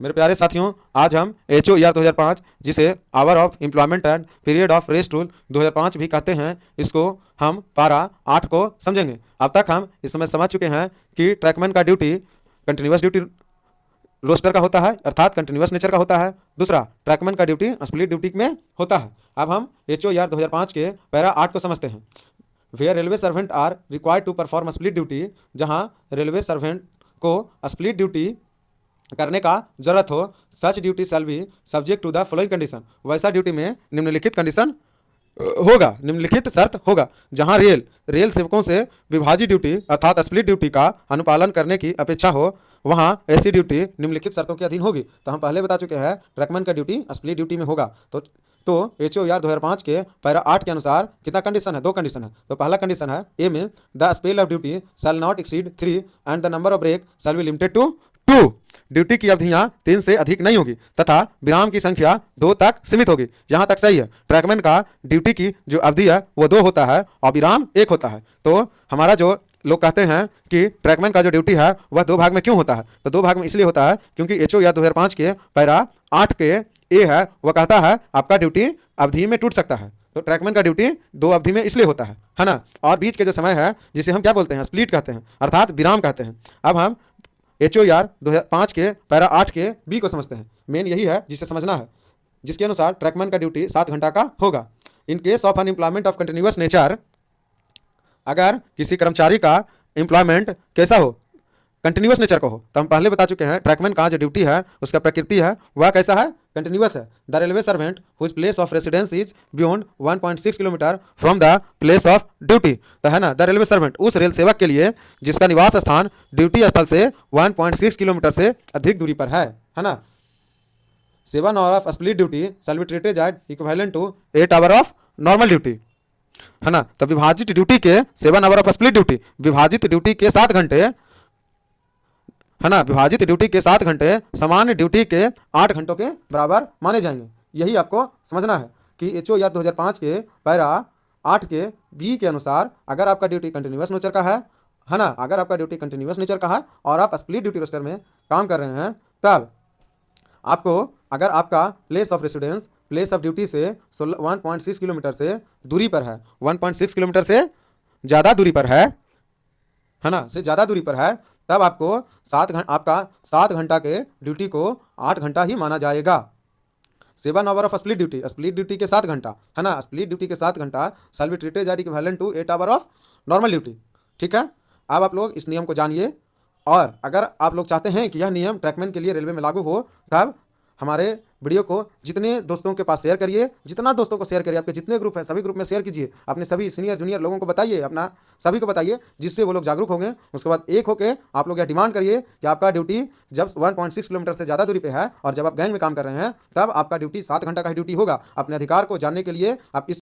मेरे प्यारे साथियों, आज हम HOER 2005 जिसे hour of employment and period of rest rule 2005 भी कहते हैं, इसको हम पारा 8 को समझेंगे। अब तक हम इस समय समझ चुके हैं कि ट्रैकमैन का ड्यूटी कंटिन्यूस ड्यूटी रोस्टर का होता है, अर्थात कंटिन्यूस नेचर का होता है। दूसरा, ट्रैकमैन का ड्यूटी स्प्लिट ड्यूटी में होता है। अब हम HOER 2005 के पैरा 8 को समझते हैं। Where railway servant are required to perform split duty, जहाँ रेलवे सर्वेंट को स्प्लिट ड्यूटी करने का जरूरत हो, such duty shall be subject to the following condition. वैसा ड्यूटी में निम्नलिखित कंडीशन होगा, निम्नलिखित शर्त होगा। जहां रेल सेवकों से विभाजित ड्यूटी अर्थात स्प्लिट ड्यूटी का अनुपालन करने की अपेक्षा हो, वहां ऐसी ड्यूटी निम्नलिखित शर्तों के अधीन होगी। तो हम पहले बता चुके हैं ट्रैकमैन का ड्यूटी स्प्लिट ड्यूटी में होगा। तो HOER 2005 के पैरा 8 के अनुसार कितना कंडीशन है? 2 कंडीशन है। तो पहला कंडीशन है ए में, the spell of duty shall not exceed 3 and the number of break shall be limited to 2। Duty की अवधियां 3 से अधिक नहीं होगी तथा विराम की संख्या 2 तक सीमित होगी। यहां तक सही है। ट्रैकमैन का ड्यूटी की जो अवधि है वो 2 होता है और विराम 1 होता है। तो हमारा जो लोग कहते हैं कि ट्रैकमैन का जो ड्यूटी है वह 2 भाग में क्यों होता है, तो 2 भाग में इसलिए होता है क्योंकि HOER 2005 के पैरा 8 के ए है, वह कहता है आपका ड्यूटी अवधि में टूट सकता है। तो ट्रैकमैन का ड्यूटी 2 अवधि में इसलिए होता है ना। और बीच के जो समय है जिसे हम क्या बोलते हैं, स्प्लिट कहते हैं, अर्थात विराम कहते हैं। अब हम HOER 2005 के पैरा 8 के बी को समझते हैं। मेन यही है जिसे समझना है, जिसके अनुसार ट्रैकमैन का ड्यूटी 7 घंटा का होगा। In case of unemployment of continuous nature, अगर किसी कर्मचारी का एम्प्लॉयमेंट कैसा हो, कंटिन्यूस नेचर का हो, तो हम पहले बता चुके हैं ट्रैकमैन का जो ड्यूटी है उसका प्रकृति है वह कैसा है, कंटिन्यूस है। The railway servant whose place of residence is beyond 1.6 kilometre from the place of duty, तो है ना, द रेलवे सर्वेंट उस रेल सेवक के लिए जिसका निवास स्थान ड्यूटी स्थल से 1.6 किलोमीटर से अधिक दूरी पर है ना। 7 hour of split duty shall be treated as equivalent to 8 hour of normal duty, है ना। तो विभाजित ड्यूटी के 7 आवर ऑफ स्प्लिट ड्यूटी, विभाजित ड्यूटी के 7 घंटे, है ना, विभाजित ड्यूटी के 7 घंटे सामान्य ड्यूटी के 8 घंटों के बराबर माने जाएंगे। यही आपको समझना है कि HOER 2005 के पैरा 8 के बी के अनुसार अगर आपका ड्यूटी कंटिन्यूस नेचर का है ना, अगर आपका ड्यूटी कंटिन्यूस नेचर का है और आप स्प्लिट ड्यूटी रोस्टर में काम कर रहे हैं, तब आपको अगर आपका place of residence place of duty से 1.6 किलोमीटर से दूरी पर है, 1.6 किलोमीटर से ज़्यादा दूरी पर है ना, से ज़्यादा दूरी पर है, तब आपको 7 घंटा के ड्यूटी को 8 घंटा ही माना जाएगा। 7 hour of split duty, split duty के 7 घंटा, है ना, स्प्लिट ड्यूटी के 7 घंटा shall be treated as equivalent to 8 hour of normal duty. ठीक है, अब आप लोग इस नियम को जानिए, और अगर आप लोग चाहते हैं कि यह नियम ट्रैकमैन के लिए रेलवे में लागू हो, तब हमारे वीडियो को जितने दोस्तों के पास शेयर करिए, जितना दोस्तों को शेयर करिए, आपके जितने ग्रुप हैं सभी ग्रुप में शेयर कीजिए, अपने सभी सीनियर जूनियर लोगों को बताइए, अपना सभी को बताइए, जिससे वो लोग जागरूक होंगे। उसके बाद एक होकर आप लोग यह डिमांड करिए कि आपका ड्यूटी जब 1.6 किलोमीटर से ज़्यादा दूरी पे है और जब आप गैंग में काम कर रहे हैं, तब आपका ड्यूटी 7 घंटा का ही ड्यूटी होगा। अपने अधिकार को जानने के लिए आप इस